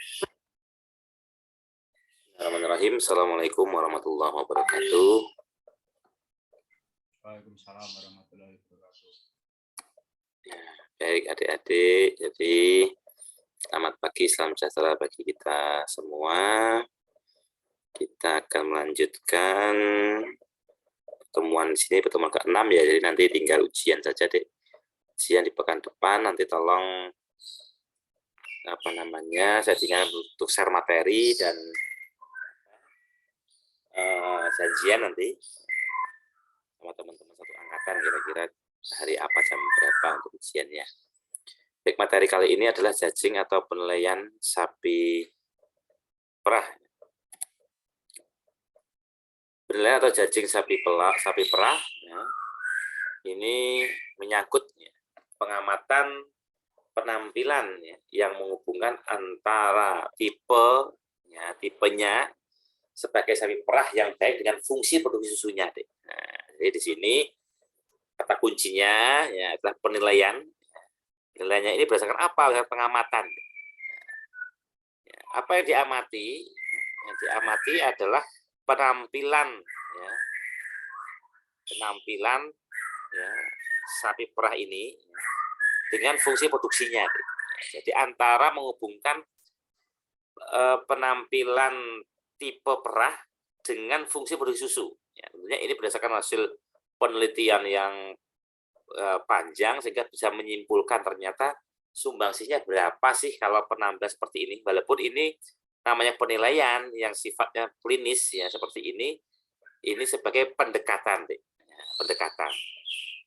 Bismillahirrahmanirrahim. Assalamualaikum warahmatullahi wabarakatuh. Waalaikumsalam warahmatullahi wabarakatuh. Baik adik-adik, jadi selamat pagi, salam sejahtera bagi kita semua. Kita akan melanjutkan pertemuan di sini, pertemuan ke-6 ya. Jadi nanti tinggal ujian saja, Dek. Ujian di pekan depan, nanti tolong saya tinggal untuk share materi dan janjian nanti sama teman-teman satu angkatan kira-kira hari apa, jam berapa untuk ujiannya. Baik, materi kali ini adalah judging atau penilaian sapi perah. Penilaian atau judging sapi perah ya, ini menyangkut ya, pengamatan penampilan ya, yang menghubungkan antara tipenya sebagai sapi perah yang baik dengan fungsi produksi susunya. Nah, jadi di sini kata kuncinya ya adalah penilaian. Penilaiannya ini berdasarkan apa? Berdasarkan pengamatan. Ya, apa yang diamati? Yang diamati adalah penampilan ya, sapi perah ini ya, dengan fungsi produksinya. Jadi antara menghubungkan penampilan tipe perah dengan fungsi produksi susu. Ya, tentunya ini berdasarkan hasil penelitian yang panjang sehingga bisa menyimpulkan ternyata sumbangsihnya berapa sih kalau penampilan seperti ini. Walaupun ini namanya penilaian yang sifatnya klinis ya seperti ini sebagai pendekatan, ya, pendekatan.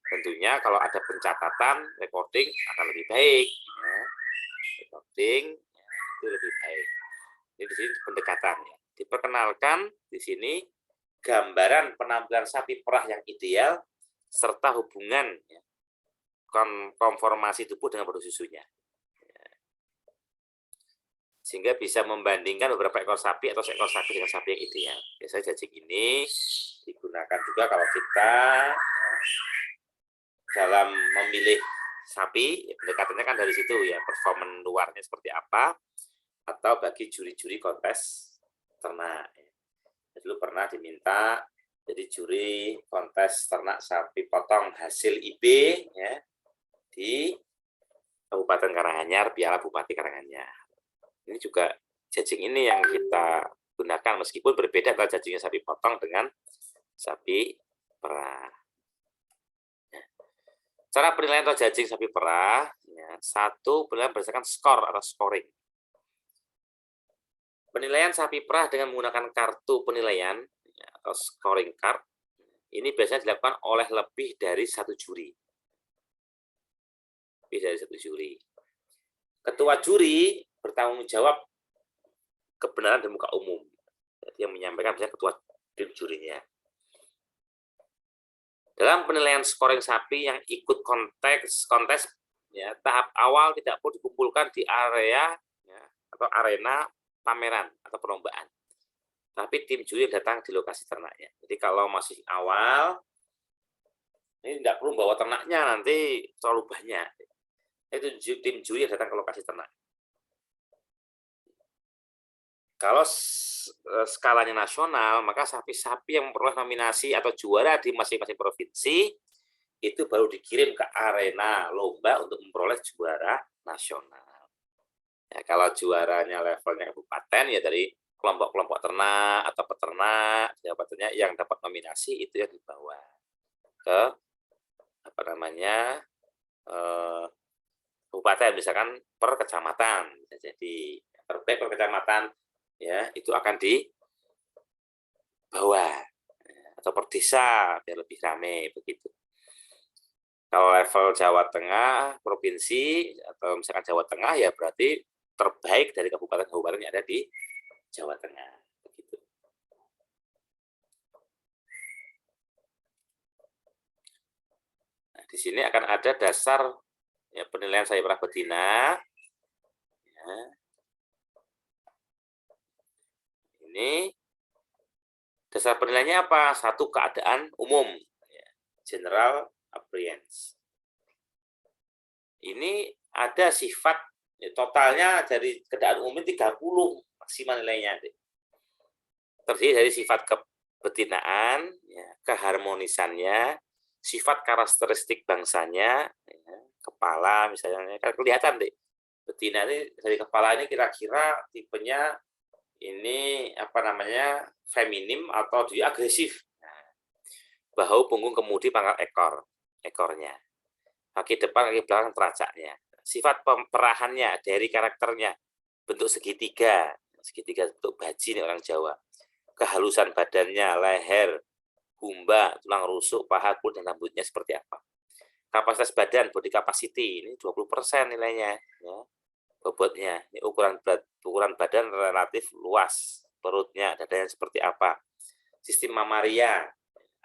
Tentunya kalau ada pencatatan, recording akan lebih baik. Ya. Recording ya, itu lebih baik. Ini di sini pendekatan ya. Diperkenalkan di sini gambaran penampilan sapi perah yang ideal serta hubungan ya, konformasi tubuh dengan produksi susunya. Ya. Sehingga bisa membandingkan beberapa ekor sapi atau seekor sapi dengan sapi yang ideal. Biasanya judging ini digunakan juga kalau kita ya, dalam memilih sapi, pendekatannya kan dari situ ya, performan luarnya seperti apa, atau bagi juri-juri kontes ternak. Dulu pernah diminta jadi juri kontes ternak sapi potong hasil IB ya, di Kabupaten Karanganyar, Piala Bupati Karanganyar. Ini juga judging ini yang kita gunakan meskipun berbeda antara judgingnya sapi potong dengan sapi perah. Cara penilaian atau judging sapi perah, ya, satu penilaian berdasarkan skor atau scoring. Penilaian sapi perah dengan menggunakan kartu penilaian ya, atau scoring card, ini biasanya dilakukan oleh lebih dari satu juri. Lebih dari satu juri. Ketua juri bertanggung jawab kebenaran di muka umum. Jadi yang menyampaikan biasanya ketua jurinya. Dalam penilaian scoring sapi yang ikut kontes ya, tahap awal tidak perlu dikumpulkan di area ya, atau arena pameran atau perlombaan. Tapi tim juri datang di lokasi ternaknya. Jadi kalau masih awal, ini tidak perlu bawa ternaknya, nanti terlalu banyak. Itu tim juri yang datang ke lokasi ternak. Kalau skalanya nasional, maka sapi-sapi yang memperoleh nominasi atau juara di masing-masing provinsi itu baru dikirim ke arena lomba untuk memperoleh juara nasional. Ya, kalau juaranya levelnya kabupaten ya dari kelompok-kelompok ternak atau peternak jabatannya yang dapat nominasi itu yang dibawa ke kabupaten, misalkan per kecamatan bisa jadi terbaik per kecamatan ya itu akan dibawa atau per desa biar lebih ramai begitu. Kalau level Jawa Tengah provinsi atau misalkan Jawa Tengah ya berarti terbaik dari kabupaten-kabupaten yang ada di Jawa Tengah begitu. Nah, di sini akan ada dasar ya, penilaian sapi perah betina ya. Ini dasar penilaiannya apa? Satu, keadaan umum, general appearance. Ini ada sifat Totalnya dari keadaan umum 30 maksimal nilainya. Terdiri dari sifat kebetinaan, ya, keharmonisannya, sifat karakteristik bangsanya, ya, kepala misalnya, kan kelihatan deh. Betina ini dari kepala ini kira-kira tipenya ini apa namanya feminim atau dia agresif. Nah, bahu, punggung, kemudi, pangkal ekornya. Kaki depan, kaki belakang, teracaknya. Sifat pemperahannya dari karakternya, bentuk segitiga bentuk baji nih orang Jawa. Kehalusan badannya, leher, gumba, tulang rusuk, paha, kulit, dan rambutnya seperti apa. Kapasitas badan, body capacity, ini 20% nilainya. Ya. Bobotnya, ini ukuran badan relatif luas. Perutnya, dadanya seperti apa. Sistem mamaria,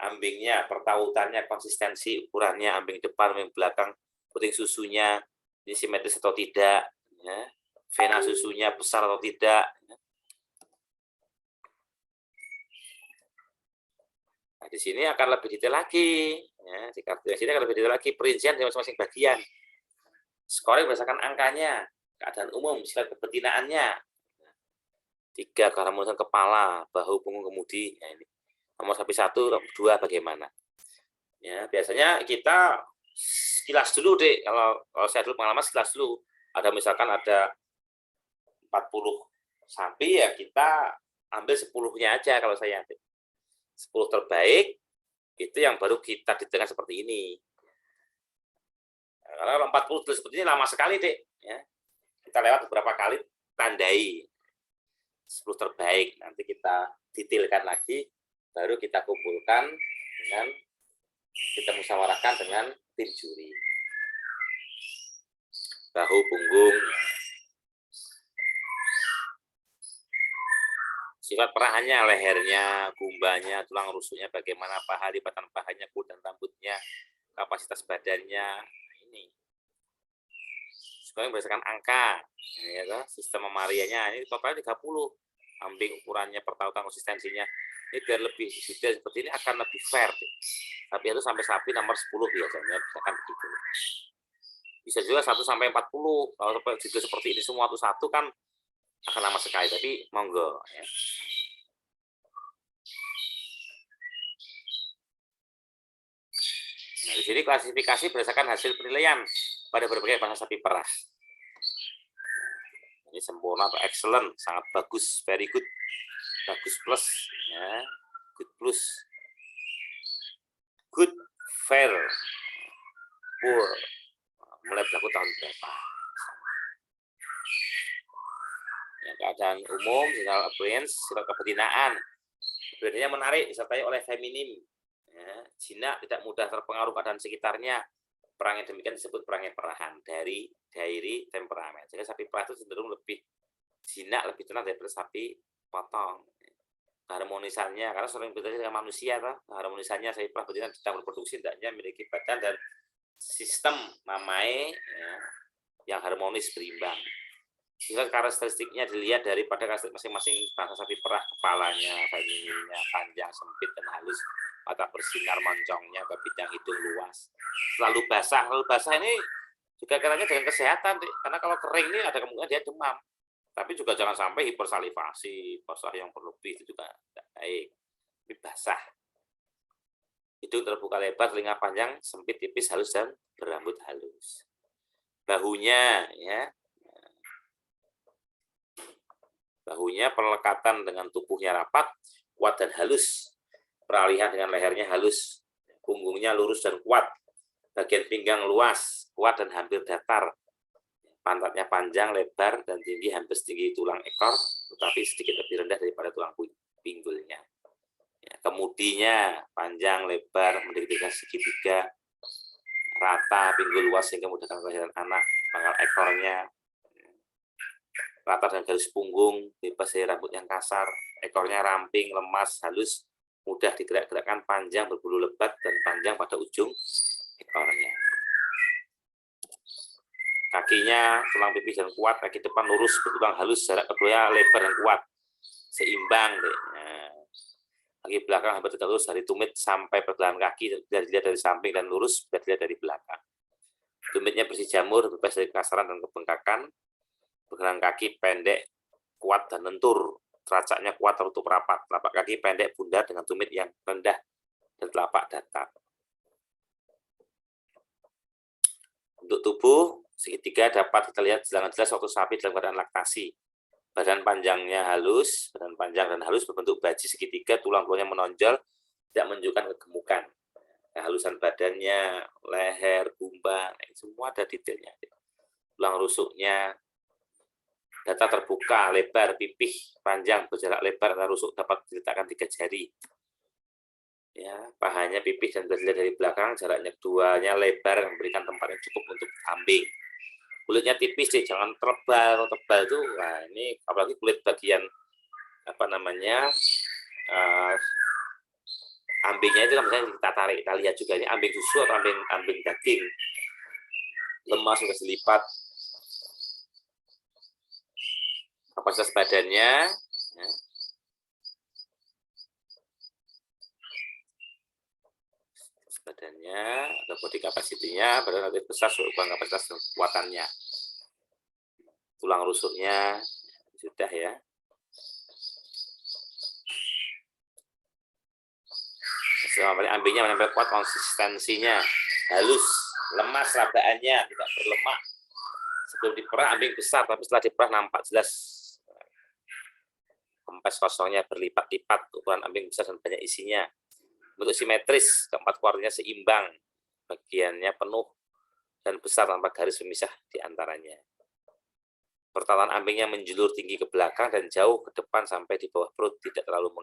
ambingnya, pertautannya, konsistensi, ukurannya, ambing depan, ambing belakang, puting susunya, ini simetris atau tidak, ya. Vena susunya besar atau tidak. Nah, di sini akan lebih detail lagi, ya. Di kartu yang sini akan lebih detail lagi, perincian dari masing-masing bagian. Scoring berdasarkan angkanya, keadaan umum, sifat kebetinaannya. 3, keharmonisan kepala, bahu, punggung, kemudi. Nah, ini. Nomor sampai 1, 2 bagaimana? Ya, biasanya kita sekilas dulu deh, kalau saya dulu pengalaman sekilas dulu. Ada misalkan ada 40 sapi, ya kita ambil 10-nya aja kalau saya. 10 terbaik, itu yang baru kita ditentukan seperti ini. Nah, kalau 40 seperti ini lama sekali, Dek. Ya. Kita lewat beberapa kali, tandai. 10 terbaik, nanti kita detailkan lagi, baru kita kumpulkan dengan, kita musyawarahkan dengan tim juri. Bahu, punggung, sifat perahannya, lehernya, gumbanya, tulang rusuknya, bagaimana paha, lipatan pahanya, kulit dan rambutnya, kapasitas badannya, ini. Sekarang berdasarkan angka, ya, sistem memarianya, ini totalnya 30. Ambing ukurannya, pertautan konsistensinya. Ini biar lebih detail seperti ini akan lebih fair. Tapi itu sampai sapi nomor 10 biasanya, misalkan begitu. Bisa juga 1 sampai 40. Kalau detail seperti ini semua satu kan akan lama sekali, tapi monggo ya. Nah, di sini klasifikasi berdasarkan hasil penilaian pada berbagai bahasa sapi perah. Ini sempurna atau excellent, sangat bagus, very good, bagus plus, ya, good plus, good, fair, poor, mulai berlaku tahun berapa. Ya, keadaan umum, general appearance, sifat kebetinaan. Bedanya menarik, disertai oleh feminim. Ya, jinak, tidak mudah terpengaruh keadaan sekitarnya. Perang yang demikian disebut perang perahan dari temperamen. Jadi sapi perah itu cenderung lebih jinak, lebih tenang daripada sapi potong. Keharmonisannya, karena sering bertanya dengan manusia, keharmonisannya sapi perah betina sedang berproduksi, tidaknya memiliki badan dan sistem mamae ya, yang harmonis berimbang. Sehingga karakteristiknya dilihat daripada karakteristik masing-masing bangsa sapi perah, kepalanya, femininnya, panjang, sempit, dan halus, mata bersinar, moncongnya, bidang hidung luas, selalu basah ini juga katanya dengan kesehatan, karena kalau kering ini ada kemungkinan dia demam, tapi juga jangan sampai hipersalivasi, basah yang berlebih itu juga tidak baik. Ini basah, hidung terbuka lebar, telinga panjang, sempit, tipis, halus, dan berambut halus. Bahunya ya, bahunya perlekatan dengan tubuhnya rapat, kuat dan halus. Peralihan dengan lehernya halus. Punggungnya lurus dan kuat. Bagian pinggang luas, kuat dan hampir datar. Pantatnya panjang, lebar, dan tinggi hampir setinggi tulang ekor, tetapi sedikit lebih rendah daripada tulang pinggulnya. Ya, kemudinya panjang, lebar, mendekati segitiga, rata, pinggul luas sehingga mudah kelahiran anak. Pangkal ekornya rata dan garis punggung, bebas dari rambut yang kasar, ekornya ramping, lemas, halus, mudah digerak-gerakkan, panjang, berbulu lebat, dan panjang pada ujung ekornya. Kakinya tulang pipih dan kuat, kaki depan lurus, bertulang halus, jarak keduanya lebar dan kuat, seimbang. Nah, kaki belakang hampir tegak lurus dari tumit sampai pergelangan kaki, biar dilihat dari samping, dan lurus biar dilihat dari belakang. Tumitnya bersih jamur, bebas dari kasaran dan kebengkakan. Pergelangan kaki pendek, kuat dan lentur. Teracaknya kuat tertutup rapat. Telapak kaki pendek, bundar dengan tumit yang rendah dan telapak datar. Untuk tubuh, segitiga dapat kita lihat jelas waktu sapi dalam keadaan laktasi. Badan panjang dan halus berbentuk baji segitiga, tulang-tulangnya menonjol, tidak menunjukkan kegemukan. Kehalusan badannya, leher, gumbang, semua ada detailnya. Tulang rusuknya, data terbuka, lebar, pipih, panjang, berjarak lebar, antara rusuk dapat diletakkan 3 jari. Ya, pahanya pipih dan dilihat dari belakang, jaraknya keduanya lebar, memberikan tempat yang cukup untuk ambing. Kulitnya tipis sih, jangan tebal itu. Nah, ini apalagi kulit bagian ambingnya itu kan misalnya kita tarik, kita lihat juga ini ambing susu atau ambing daging. Lemah sudah dilipat. Kapasitas badannya, ya. Ada body capacity-nya, badan relatif besar, ukuran kapasitas dan kekuatannya. Tulang rusuknya sudah ya. Ambingnya menempel kuat, konsistensinya halus, lemas rabaannya, tidak berlemak. Sebelum diperah ambing besar, tapi setelah diperah nampak jelas kempes kosongnya berlipat-lipat, ukuran ambing besar dan banyak isinya. Bentuk simetris, keempat kuartilnya seimbang, bagiannya penuh dan besar tanpa garis pemisah di antaranya. Pertalan ambingnya menjulur tinggi ke belakang dan jauh ke depan sampai di bawah perut, tidak terlalu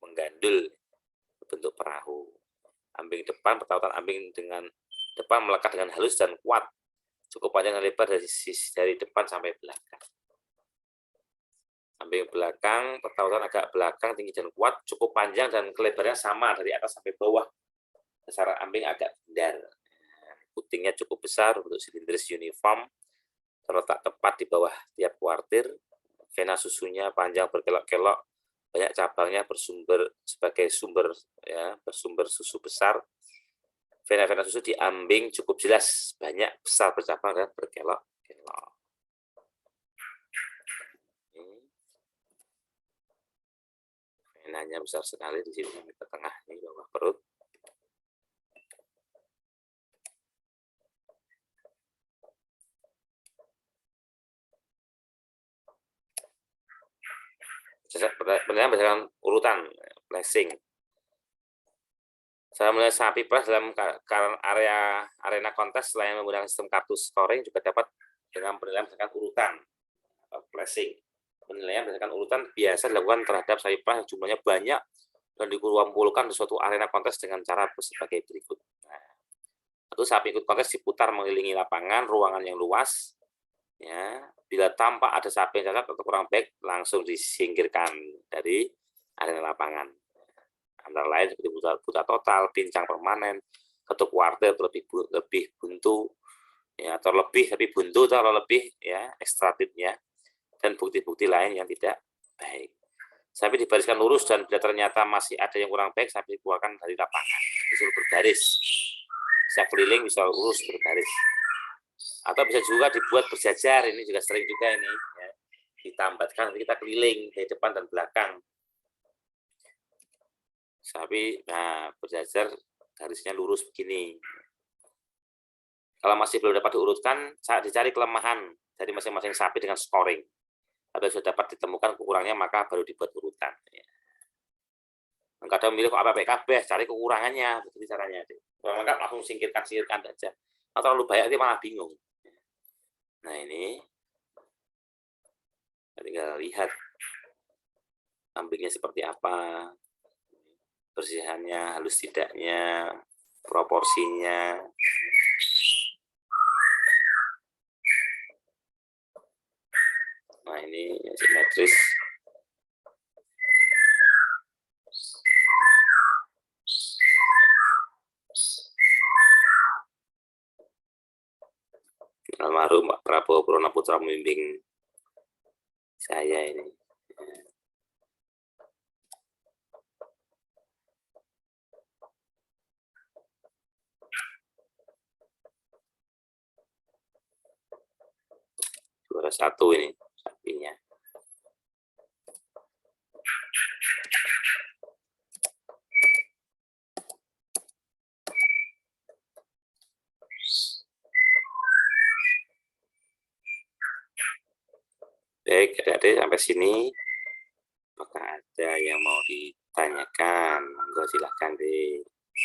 menggandul bentuk perahu. Ambing depan, pertautan ambing dengan depan melekat dengan halus dan kuat, cukup panjang dan lebar dari depan sampai belakang. Ambing belakang, pertautan agak belakang, tinggi dan kuat, cukup panjang dan kelebarannya sama dari atas sampai bawah. Dasar ambing agak bundar. Putingnya cukup besar, bentuk silindris uniform, terletak tepat di bawah tiap kuartir. Vena susunya panjang berkelok-kelok, banyak cabangnya bersumber susu besar. Vena-vena susu di ambing cukup jelas, banyak, besar, bercabang dan berkelok-kelok. Venanya besar sekali di sini sampai ke tengah ini bawah perut. Penilaian berdasarkan urutan placing. Saya melihat sapi perah dalam arena kontes selain menggunakan sistem kartu scoring juga dapat dengan penilaian berdasarkan urutan placing. Penilaian berdasarkan urutan biasa dilakukan terhadap sapi perah yang jumlahnya banyak dan dikumpulkan di suatu arena kontes dengan cara sebagai berikut. Satu, sapi ikut kontes diputar mengelilingi lapangan, ruangan yang luas. Ya, bila tampak ada sapi yang cacat atau kurang baik, langsung disingkirkan dari arena lapangan. Antara lain seperti buta total, pincang permanen, ketuk kuartir lebih buntu, ya, atau lebih tapi buntu atau lebih ya ekstratitnya, dan bukti-bukti lain yang tidak baik. Sapi dibariskan lurus dan bila ternyata masih ada yang kurang baik, sapi dikeluarkan dari lapangan, disuruh berbaris, bisa keliling, bisa lurus berbaris. Atau bisa juga dibuat berjajar, ini juga sering juga ini ya, ditambatkan nanti kita keliling dari depan dan belakang. Sapi berjajar garisnya lurus begini. Kalau masih belum dapat diurutkan, dicari kelemahan dari masing-masing sapi dengan scoring. Apabila sudah dapat ditemukan kekurangannya, maka baru dibuat urutan. Kadang milih kok apa-apa cari kekurangannya, begitu caranya. Maka langsung singkirkan saja. Atau terlalu banyak nanti malah bingung. Nah ini tinggal lihat ambingnya seperti apa, bersihannya, halus tidaknya, proporsinya. Nah ini simetris. Almarhum Pak Prabowo Purwana Putra membimbing saya ini. Juara 1 ini. intinya. Baik, adik-adik sampai sini. Apakah ada yang mau ditanyakan? Monggo silahkan, deh.